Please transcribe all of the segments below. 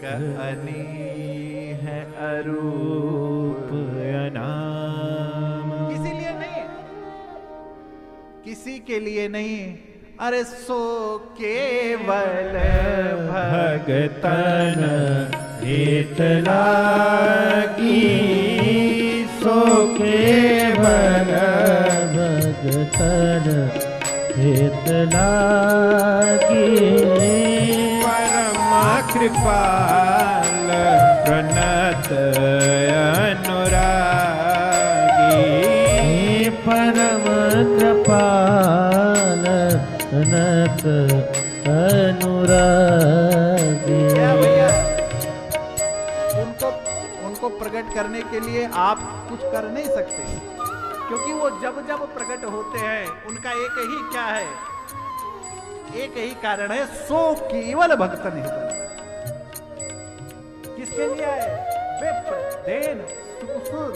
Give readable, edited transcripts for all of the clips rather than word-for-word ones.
अनी है अरूप अनाम। इसीलिए नहीं, किसी के लिए नहीं, अरे सो केवल भगतन हित लागी, सो केवल भगतन हित लागी। परम कृपाल प्रणत अनुरागी, परम कृपाल प्रणत अनुरागी। भैया उनको प्रकट करने के लिए आप कुछ कर नहीं सकते, क्योंकि वो जब जब प्रकट होते हैं उनका एक ही क्या है, एक ही कारण है, सो केवल भक्तन हित। किसके लिए है? विप्रधेन सुर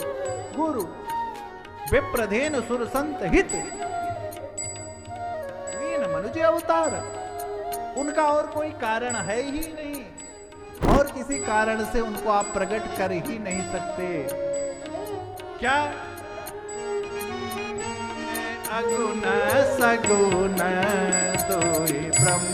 गुरु, विप्रधेन सुर संत हित, वीन मनुज अवतार। उनका और कोई कारण है ही नहीं, और किसी कारण से उनको आप प्रकट कर ही नहीं सकते। क्या? अगुण सगुण दोई ब्रह्म,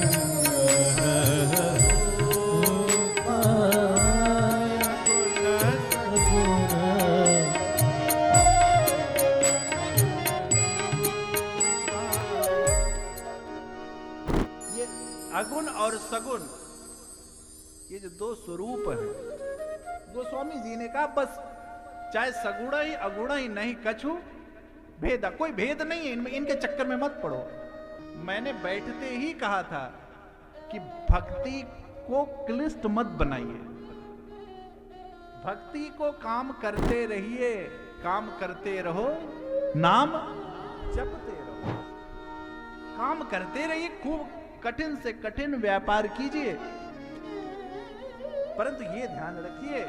ये अगुण और सगुण, ये जो दो स्वरूप है, गोस्वामी जी ने कहा बस चाहे सगुणा ही अगुणा ही नहीं कछु भेद, कोई भेद नहीं है इनमें, इनके चक्कर में मत पड़ो। मैंने बैठते ही कहा था कि भक्ति को क्लिष्ट मत बनाइए, भक्ति को काम करते रहिए, काम करते रहो, नाम जपते रहो, काम करते रहिए, खूब कठिन से कठिन व्यापार कीजिए, परंतु ये ध्यान रखिए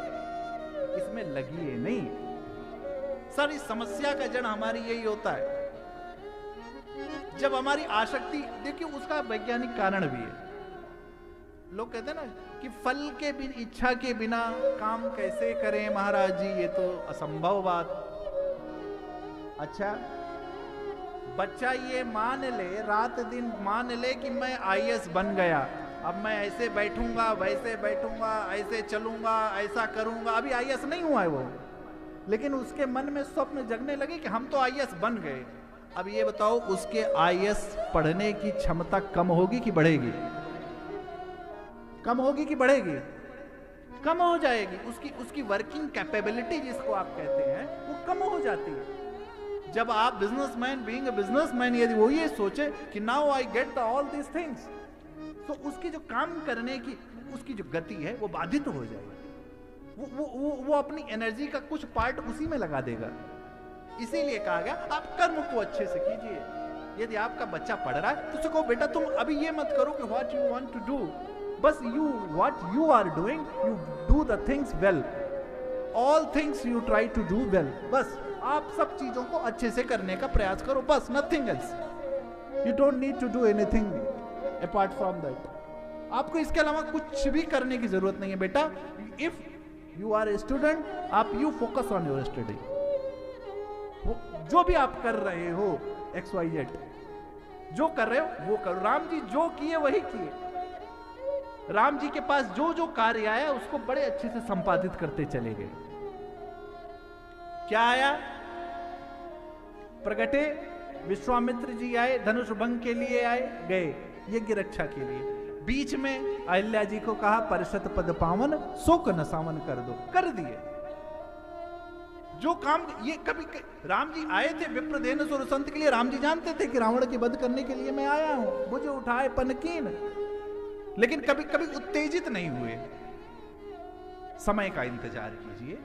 इसमें लगिए नहीं। सारी समस्या का जड़ हमारी यही होता है, जब हमारी आसक्ति, देखिए उसका वैज्ञानिक कारण भी है। लोग कहते हैं ना कि फल के बिना, इच्छा के बिना काम कैसे करें महाराज जी, ये तो असंभव बात। अच्छा, बच्चा ये मान ले, रात दिन मान ले कि मैं आईएएस बन गया, अब मैं ऐसे बैठूंगा, वैसे बैठूंगा, ऐसे चलूंगा, ऐसा करूंगा। अभी आईएएस नहीं हुआ है वो, लेकिन उसके मन में स्वप्न जगने लगे कि हम तो आईएएस बन गए। अब ये बताओ, उसके आईएएस पढ़ने की क्षमता कम होगी कि बढ़ेगी? कम होगी कि बढ़ेगी? कम हो जाएगी। उसकी वर्किंग कैपेबिलिटी जिसको आप कहते हैं वो कम हो जाती है। जब आप बिजनेसमैन, बीइंग अ बिजनेसमैन, यदि वो ये सोचे कि now I get the all this things, तो उसकी जो काम करने की उसकी जो गति है वो बाधित हो जाएगी। वो अपनी एनर्जी का कुछ पार्ट उसी में लगा देगा। इसीलिए कहा गया आप कर्म को अच्छे से कीजिए। यदि आपका बच्चा पढ़ रहा है तो उसको बेटा तुम अभी ये मत करो कि what you want to do, बस what you are doing, you do the things well, all things you try to do well. बस आप सब चीजों को अच्छे से करने का प्रयास करो, बस nothing else. You don't need to do anything apart from that. आपको इसके अलावा कुछ भी करने की जरूरत नहीं है बेटा। If you are a student, आप you focus on your study. जो भी आप कर रहे हो XYZ, जो कर रहे हो वो करो। राम जी जो किए वही किए। राम जी के पास जो जो कार्य आया उसको बड़े अच्छे से संपादित करते चले गए। क्या आया? प्रगटे, विश्वामित्र जी आए, धनुष भंग के लिए आए, गए यज्ञ रक्षा के लिए। बीच में अहिल्या जी को कहा परिषद पद पावन, शोक न सावन कर दो, कर दिए। जो काम ये कभी राम जी आए थे विप्रधेन सुर संत के लिए, राम जी जानते थे कि रावण की वध करने के लिए मैं आया हूं, मुझे उठाए पनकीन, लेकिन कभी कभी उत्तेजित नहीं हुए। समय का इंतजार कीजिए,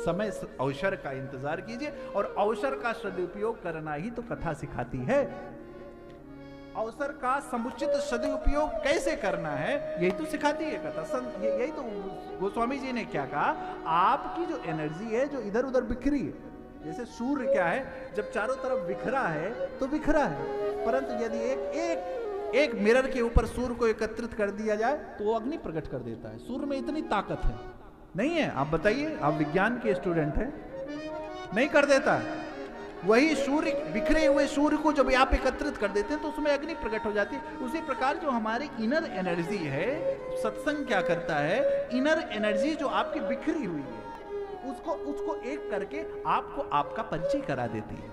समय अवसर का इंतजार कीजिए, और अवसर का सदुपयोग करना ही तो कथा सिखाती है। अवसर का समुचित सदुपयोग कैसे करना है यही तो सिखाती है कथा। यही तो गोस्वामी जी ने क्या कहा, आपकी जो एनर्जी है जो इधर उधर बिखरी है, जैसे सूर्य क्या है, जब चारों तरफ बिखरा है तो बिखरा है, परंतु यदि एक एक मिरर के ऊपर सूर्य को एकत्रित कर दिया जाए तो वो अग्नि प्रकट कर देता है। सूर्य में इतनी ताकत है, नहीं है? आप बताइए, आप विज्ञान के स्टूडेंट हैं, नहीं कर देता है। वही सूर्य, बिखरे हुए सूर्य को जब आप एकत्रित कर देते हैं तो उसमें अग्नि प्रकट हो जाती है। उसी प्रकार जो हमारी इनर एनर्जी है, सत्संग क्या करता है, इनर एनर्जी जो आपकी बिखरी हुई है उसको एक करके आपको आपका परिचय करा देती है।